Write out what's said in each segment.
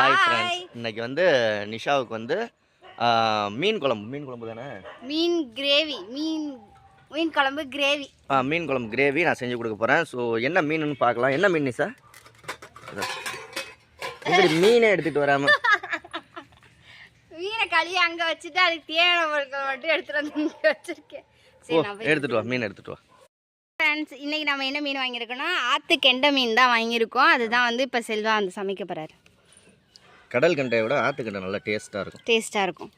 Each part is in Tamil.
ஹாய் ஃப்ரெண்ட்ஸ், இன்னைக்கு வந்து நிஷாவுக்கு வந்து மீன் குழம்பு தானே? மீன் கிரேவி, மீன் குழம்பு கிரேவி. மீன் குழம்பு கிரேவி நான் செஞ்சு கொடுக்க போகிறேன். ஸோ என்ன மீனுன்னு பார்க்கலாம். என்ன மீன் நிஷா? இப்படி மீனே எடுத்துகிட்டு வராமல் மீனை கழுவி அங்கே வச்சுட்டு அதுக்கு தேவையான பொருட்கள் மட்டும் எடுத்துகிட்டு வந்து இங்கே வச்சுருக்கேன். எடுத்துகிட்டு வா, மீன் எடுத்துகிட்டு வா. ஃப்ரெண்ட்ஸ், இன்றைக்கி நம்ம என்ன மீன் வாங்கியிருக்கோன்னா ஆற்று கெண்டை மீன் தான் வாங்கியிருக்கோம். அதுதான் வந்து இப்போ செல்வா வந்து சமைக்க போகிறாரு. கடல் கண்டையை விட ஆற்றுக்கண்டை நல்லா டேஸ்ட்டாக இருக்கும்.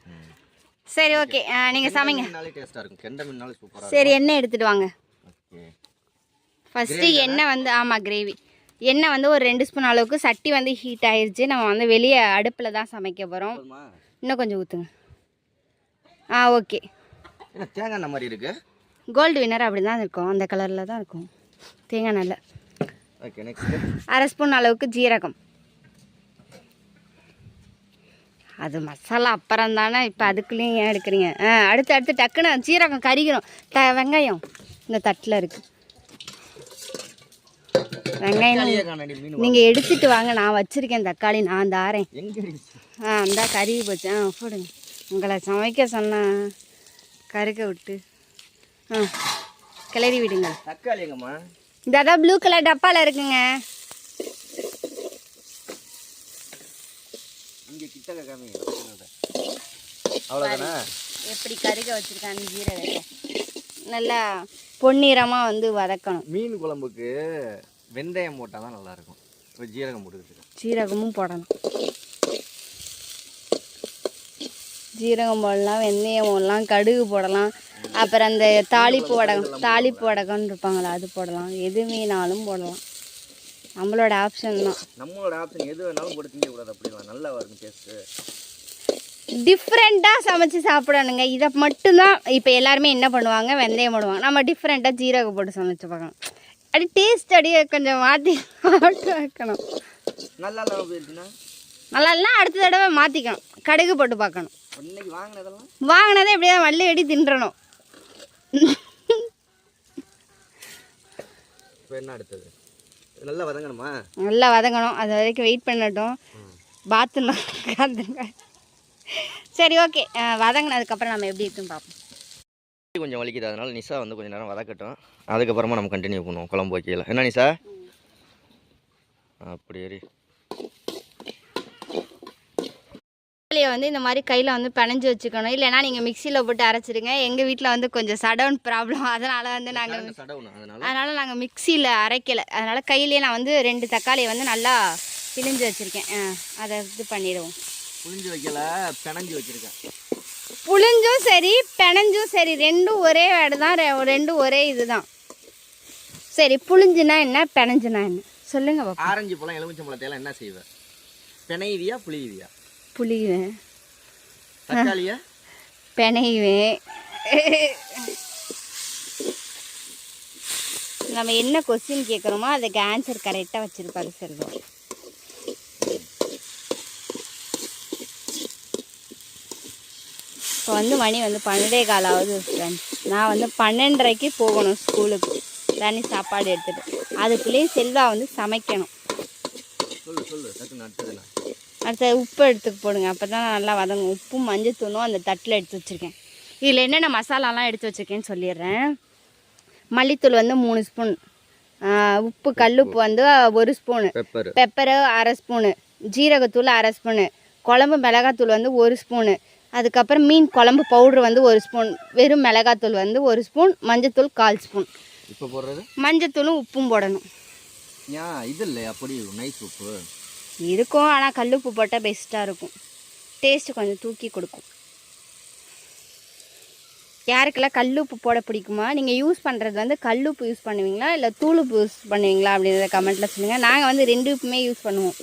சரி, ஓகே, நீங்கள் சமைங்க. டேஸ்ட்டாக இருக்கும். கெண்டை மீனாலே சூப்பராக. சரி, எண்ணெய் எடுத்துகிட்டு வாங்க. ஃபஸ்ட்டு எண்ணெய் வந்து கிரேவி எண்ணெய் வந்து ஒரு 2 ஸ்பூன் அளவுக்கு. சட்டி வந்து ஹீட் ஆயிடுச்சு. நம்ம வந்து வெளியே அடுப்பில் தான் சமைக்க போகிறோம். இன்னும் கொஞ்சம் ஊற்றுங்க. ஓகே. தேங்காய் எண்ணெய் மாதிரி இருக்கு. கோல்டு வின்னர் அப்படி தான் இருக்கும். அந்த கலரில் தான் இருக்கும் தேங்காய் நல்ல. ஓகே, நெக்ஸ்ட் 1/2 ஸ்பூன் அளவுக்கு ஜீரகம். அது மசாலா அப்புறம் தானே, இப்போ அதுக்குள்ளேயும் ஏன் எடுக்கிறீங்க? அடுத்து டக்குன்னு ஜீரகம் கறிக்கிறோம். வெங்காயம் இந்த தட்டில் இருக்குது. வெங்காயம் நீங்கள் எடுத்துகிட்டு வாங்க, நான் வச்சுருக்கேன். தக்காளி நான் தாரேன். அந்த கறி போச்சு. போடுங்க. உங்களை சமைக்க சொன்னேன், கருக்க விட்டு கிளறி விடுங்க. தக்காளி எங்கம்மா? இதான் ப்ளூ கலர் டப்பாவில் இருக்குங்க. எப்படி கருக வச்சிருக்காங்க. ஜீரகம் நல்லா பொன்னிறமாக வந்து வதக்கணும். மீன் குழம்புக்கு வெந்தயம் போட்டால் தான் நல்லாயிருக்கும். இப்போ ஜீரகம் போட்டுக்கிட்டு ஜீரகமும் போடணும். ஜீரகம் போடலாம், வெந்தயம் போடலாம், கடுகு போடலாம். அப்புறம் அந்த தாளிப்பு வடகம்னு இருப்பாங்களா, அது போடலாம். எது மீனாலும் போடலாம். நம்மளோட ஆப்ஷன் தான். நம்மளோட ஆப்ஷன் எது வேணாலும் போட்டு திங்கக்கூடாது. அப்படிலாம் நல்லா வரும் டேஸ்ட்டு. டிஃப்ரெண்ட்டாக சமைச்சு சாப்பிடணுங்க. இதை மட்டும்தான் இப்போ எல்லாருமே என்ன பண்ணுவாங்க, வெந்தயம் போடுவாங்க. நம்ம டிஃப்ரெண்ட்டாக ஜீரகம் போட்டு சமைச்சு பார்க்கணும். அப்படி டேஸ்ட் அப்படியே கொஞ்சம் மாற்றி வைக்கணும். நல்லா இல்லைன்னா அடுத்த தடவை மாற்றிக்கணும். கடுகு போட்டு பார்க்கணும். வாங்கினதே எப்படியா வள்ளி வெடி தின்றணும். என்ன அடுத்தது? நல்லா வதங்கணுமா? நல்லா வதங்கணும். அது வரைக்கும் வெயிட் பண்ணட்டும். பாத்துங்க. சரி, ஓகே. வதங்கினதுக்கப்புறம் நம்ம எப்படி இருக்குன்னு பார்ப்போம். கொஞ்சம் வலிக்குது, அதனால நிஷா வந்து கொஞ்சம் நேரம் வதக்கட்டும். அதுக்கப்புறமா நம்ம கண்டினியூ பண்ணுவோம் குழம்பு வைக்கல. என்ன நிஷா? அப்படி வந்து இந்த மாதிரி கையில் வந்து பிணைஞ்சு வச்சுக்கணும். இல்லைன்னா நீங்கள் மிக்சியில் போட்டு அரைச்சிடுங்க. எங்கள் வீட்டில் வந்து கொஞ்சம் சடவுன் ப்ராப்ளம். அதனால் வந்து நாங்கள் மிக்சியில் அரைக்கலை. அதனால் கையிலேயே நான் வந்து 2 தக்காளியை வந்து நல்லா பிழிஞ்சு வச்சுருக்கேன். அதை இது பண்ணிடுவோம். புளிஞ்சு வைக்கல, பிணைஞ்சு வச்சுருக்கேன். புளிஞ்சும் சரி பிணைஞ்சும் சரி, ரெண்டும் ஒரே வேடு தான். ரெண்டும் ஒரே இது தான். சரி, புளிஞ்சுனா என்ன, பிணைஞ்சுனா என்ன சொல்லுங்க பாப்பா. ஆரஞ்சு பழம், எலுமிச்சம் பழத்தையெல்லாம் என்ன செய்வேன்? பிணைவியா புளிவியா? புளிவேன். தக்காளியா பிணைவேன். நம்ம என்ன கொஸ்டின் கேட்குறோமோ அதுக்கு ஆன்சர் கரெக்டாக வச்சுருப்பாரு செல்வம். இப்போ வந்து மணி வந்து 12:15 ஆகுது ஃப்ரெண்ட்ஸ். நான் வந்து 12:30க்கு போகணும் ஸ்கூலுக்கு. தனி சாப்பாடு எடுத்துகிட்டு அதுக்குள்ளேயும் செல்வா வந்து சமைக்கணும். அடுத்த உப்பு எடுத்துக்கு போடுங்க, அப்போ தான் நல்லா வதங்கும். உப்பும் மஞ்சத்தூளும் அந்த தட்டில் எடுத்து வச்சுருக்கேன். இதில் என்னென்ன மசாலாலாம் எடுத்து வச்சுருக்கேன்னு சொல்லிடுறேன். மல்லித்தூள் வந்து 3 ஸ்பூன், உப்பு கல்லுப்பு வந்து 1 ஸ்பூனு, பெப்பரு 1/2 ஸ்பூனு, ஜீரகத்தூள் 1/2 ஸ்பூனு, குழம்பு மிளகாத்தூள் வந்து 1 ஸ்பூனு, அதுக்கப்புறம் மீன் குழம்பு பவுட்ரு வந்து 1 ஸ்பூன், வெறும் மிளகாத்தூள் வந்து 1 ஸ்பூன், மஞ்சத்தூள் 1/4 ஸ்பூன். இப்போ போடுறது மஞ்சத்தூளும் உப்பும் போடணும். இது இல்லை அப்படி நைஸ் உப்பு இருக்கும், ஆனால் கல்லுப்பு போட்டால் பெஸ்ட்டாக இருக்கும். டேஸ்ட்டு கொஞ்சம் தூக்கி கொடுக்கும். யாருக்கெல்லாம் கல்லுப்பு போட பிடிக்குமா? நீங்கள் யூஸ் பண்ணுறது வந்து கல்லுப்பு யூஸ் பண்ணுவீங்களா இல்லை தூளுப்பு யூஸ் பண்ணுவீங்களா அப்படின்றத கமெண்ட்டில் சொல்லுங்கள். நாங்கள் வந்து 2 உப்புமே யூஸ் பண்ணுவோம்.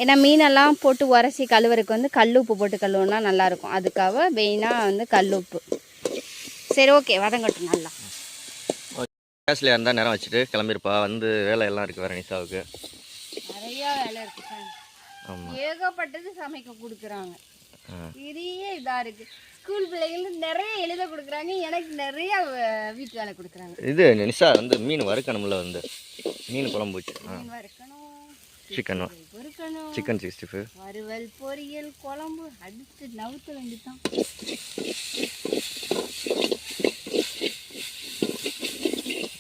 ஏன்னா மீனெல்லாம் போட்டு உரசி கழுவுறதுக்கு வந்து கல்லுப்பு போட்டு கழுவுனா நல்லாயிருக்கும். அதுக்காக மெயினாக வந்து கல்லுப்பு. சரி, ஓகே, வதங்கட்டும் நல்லா. கேஸ்ல இருந்தால் நேரம் வச்சுட்டு கிளம்பிருப்பா. வந்து வேலையெல்லாம் இருக்குது வேறு நிஷாவுக்கு. நிறையா வேலை இருக்குது. ஆமாம், ஏகப்பட்டது சமைக்க கொடுக்குறாங்க. பெரிய இதாக இருக்குது. ஸ்கூல் பிள்ளைங்களுக்கு நிறைய எழுத கொடுக்குறாங்க, எனக்கு நிறைய வீட்டு வேலை கொடுக்குறாங்க. இது நிஷா வந்து மீன் வறுக்கணும்ல வந்து மீன் குழம்பு வச்சு மீன் வறுக்கணும், சிக்கன் பொரிக்கணும், சிக்கன் 65 வறுவல், பொரியல், குழம்பு அடுத்து நவுத்த வேண்டியதான்.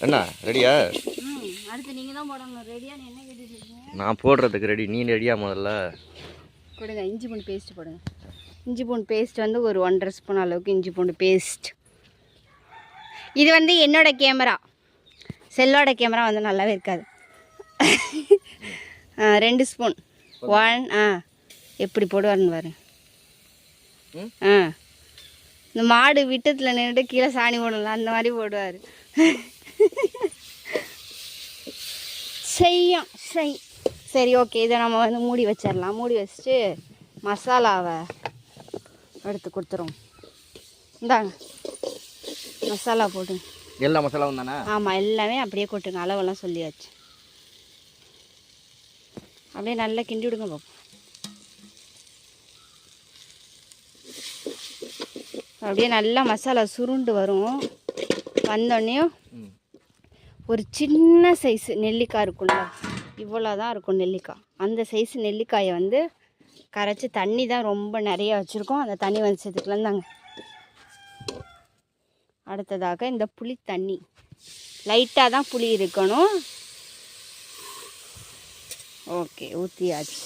என்ன ரெடியா? அடுத்து நீங்கள் தான் போடணும். ரெடியாக என்ன கேட்டுட்டு இருக்கீங்க? நான் போடுறதுக்கு ரெடி, நீ ரெடியா முதல்ல? கொடுங்க, இஞ்சி பூண்டு பேஸ்ட் போடுங்க. இஞ்சி பூண்டு பேஸ்ட் வந்து ஒரு 1.5 ஸ்பூன் அளவுக்கு இஞ்சி பூண்டு பேஸ்ட். இது வந்து என்னோட கேமரா, செல்லோட கேமரா வந்து நல்லாவே இருக்காது. 2 ஸ்பூன் 1 எப்படி போடுவாருன்னு பாரு. இந்த மாடு விட்டத்தில் நின்றுட்டு கீழே சாணி போடலாம் அந்த மாதிரி போடுவார். சரி ஓகே, இதை நம்ம வந்து மூடி வச்சிடலாம். மூடி வச்சுட்டு மசாலாவை எடுத்து கொடுத்துருவோம். இந்தாங்க மசாலா போட்டு. எல்லா மசாலாவும் தானே? ஆமாம், எல்லாமே அப்படியே கொட்டுங்க, அளவெல்லாம் சொல்லியாச்சு. அப்படியே நல்லா கிண்டி விடுங்க பாப்போம். அப்படியே நல்லா மசாலா சுருண்டு வரும். வந்தோடனையும் ஒரு சின்ன சைஸு நெல்லிக்காய் இருக்கும்ல, இவ்வளோ தான் இருக்கும் நெல்லிக்காய். அந்த சைஸு நெல்லிக்காயை வந்து கரைச்சி, தண்ணி தான் ரொம்ப நிறைய வச்சுருக்கோம், அந்த தண்ணி வந்து சேர்த்துக்கலாம் தாங்க. அடுத்ததாக இந்த புளி தண்ணி லைட்டாக தான் புளி இருக்கணும். ஓகே, ஊற்றியாச்சு.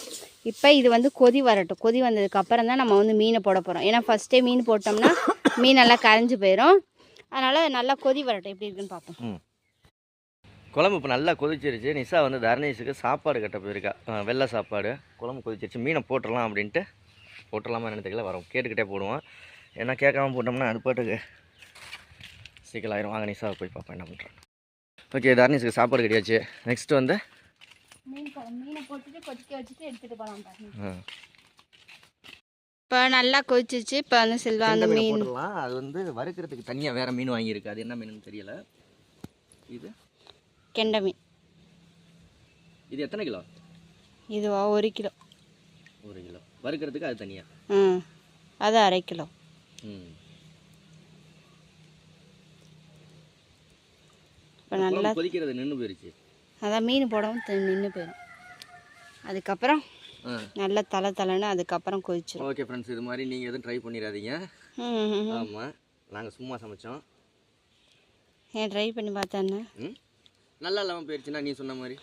இப்போ இது வந்து கொதி வரட்டும். கொதி வந்ததுக்கப்புறம் தான் நம்ம வந்து மீனை போட போகிறோம். ஏன்னா ஃபஸ்ட்டே மீன் போட்டோம்னா மீனெல்லாம் கரைஞ்சி போயிடும். அதனால் நல்லா கொதி வரட்டும். எப்படி இருக்குன்னு பார்ப்போம். குழம்பு இப்போ நல்லா கொதிச்சிருச்சு. நிஷா வந்து தர்ணேஷுக்கு சாப்பாடு கட்ட போயிருக்கா, வெள்ளை சாப்பாடு. குழம்பு கொதிச்சிருச்சு, மீனை போட்டுடலாம் அப்படின்ட்டு. போட்டுடலாமா என்னன்னு தெரியல, வரோம் கேட்டுக்கிட்டே போடுவோம். ஏன்னா கேட்காம போட்டோம்னா அது பாட்டுக்கு சீக்கிரம் ஆயிரும். வாங்க நிஷாவை போய் பார்ப்பேன் என்ன பண்ணுறேன். ஓகே, தர்ணேஷுக்கு சாப்பாடு கிடையாச்சு. நெக்ஸ்ட்டு வந்து மீனை போட்டுட்டு கொதிக்க வச்சுட்டு எடுத்துகிட்டு போகலாம். இப்போ நல்லா கொதிச்சிச்சு. இப்போ வந்து செல்வா அந்த மீன் போட்டுடலாம். அது வந்து வறுக்கிறதுக்கு தனியாக வேறு மீன் வாங்கியிருக்கு. அது என்ன மீனுன்னு தெரியல. இது கெண்டை மீன். இது எத்தனை கிலோ? இதுவா 1 கிலோ. 1 கிலோ வறுக்கிறதுக்கு அது தனியாக. அது 1/2 கிலோ. இப்போ நல்லா கொதிக்கிறது நின்று போயிடுச்சு. அதான் மீன் போடவும் நின்று போயிடும். அதுக்கப்புறம் நல்லா தலைன்னு அதுக்கப்புறம் கொதிச்சிடும். ஓகே ஃப்ரெண்ட்ஸ், இது மாதிரி நீங்கள் எதுவும் ட்ரை பண்ணிடாதீங்க. ஆமாம், நாங்கள் சும்மா சமைச்சோம். ஏன் ட்ரை பண்ணி பார்த்தானே நல்லா இல்லாமல் போயிடுச்சுன்னா நீ சொன்ன மாதிரி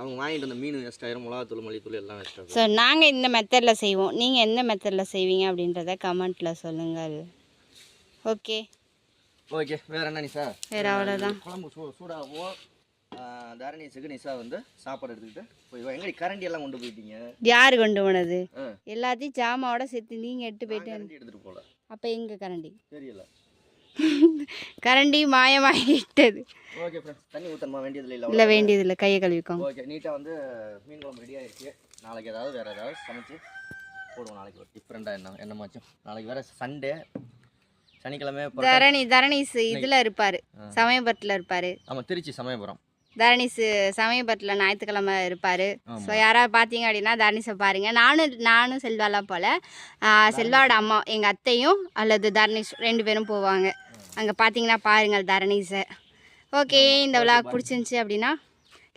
அவங்க வாங்கிட்டு வந்த மீன் வேஸ்ட் ஆயிரும், மிளகாத்தூள் மல்லித்தூள் எல்லாம் வேஸ்ட் ஆகும். ஸோ நாங்கள் இந்த மெத்தடில் செய்வோம். நீங்கள் எந்த மெத்தடில் செய்வீங்க அப்படின்றத கமெண்ட்டில் சொல்லுங்கள். ஓகே ஓகே, வேறு என்ன நிஷா? வேறு அவ்வளோதான். குழம்பு சூடாகவும் தரணீஸுக்கு நிஷா வந்து சாப்பாடு எடுத்துக்கிட்டு போய் எங்கே கரண்டி எல்லாம் கொண்டு போயிட்டீங்க? யார் கொண்டு போனது? எல்லாத்தையும் ஜாமாவோட சேர்த்து நீங்கள் எடுத்துகிட்டு எடுத்துகிட்டு போகல. அப்போ எங்கே கரண்டி? தெரியல. கரண்டி மாயமாகிட்டது. ஓகே ஃப்ரெண்ட்ஸ், தண்ணி ஊற்றணுமா? வேண்டியதில்லை. இல்லை வேண்டியதில்லை, கையை கழுவிக்கோங்க. ஓகே, நீட்டாக வந்து மீன் குழம்பு ரெடி ஆகிடுச்சு. நாளைக்கு ஏதாவது வேறு ஏதாவது சமைச்சு போடுவோம். நாளைக்கு ஒரு டிஃப்ரெண்ட்டாக என்னமாச்சும். நாளைக்கு வேறு சண்டே, சனிக்கிழமை. தரணீஸ் இதில் இருப்பார், சமயபுரத்தில் இருப்பார். ஆமாம், திருச்சி சமயபுரம். தரணீஸ் சமயபுரத்தில் ஞாயிற்றுக்கிழமை இருப்பார். ஸோ யாராவது பார்த்தீங்க அப்படின்னா தரணீஸை பாருங்கள். நானும் செல்வாலாம் போல், செல்வாவோட அம்மா எங்கள் அத்தையும் அல்லது தரணீஸ் 2 பேரும் போவாங்க. அங்கே பார்த்தீங்கன்னா பாருங்கள் தரணீஸை. ஓகே, இந்த விளாக் பிடிச்சிருந்துச்சி அப்படின்னா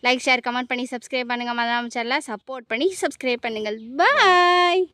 லைக், ஷேர், கமெண்ட் பண்ணி சப்ஸ்கிரைப் பண்ணுங்கள். மறக்காம சேனலை சப்போர்ட் பண்ணி சப்ஸ்கிரைப் பண்ணுங்கள். பாய்.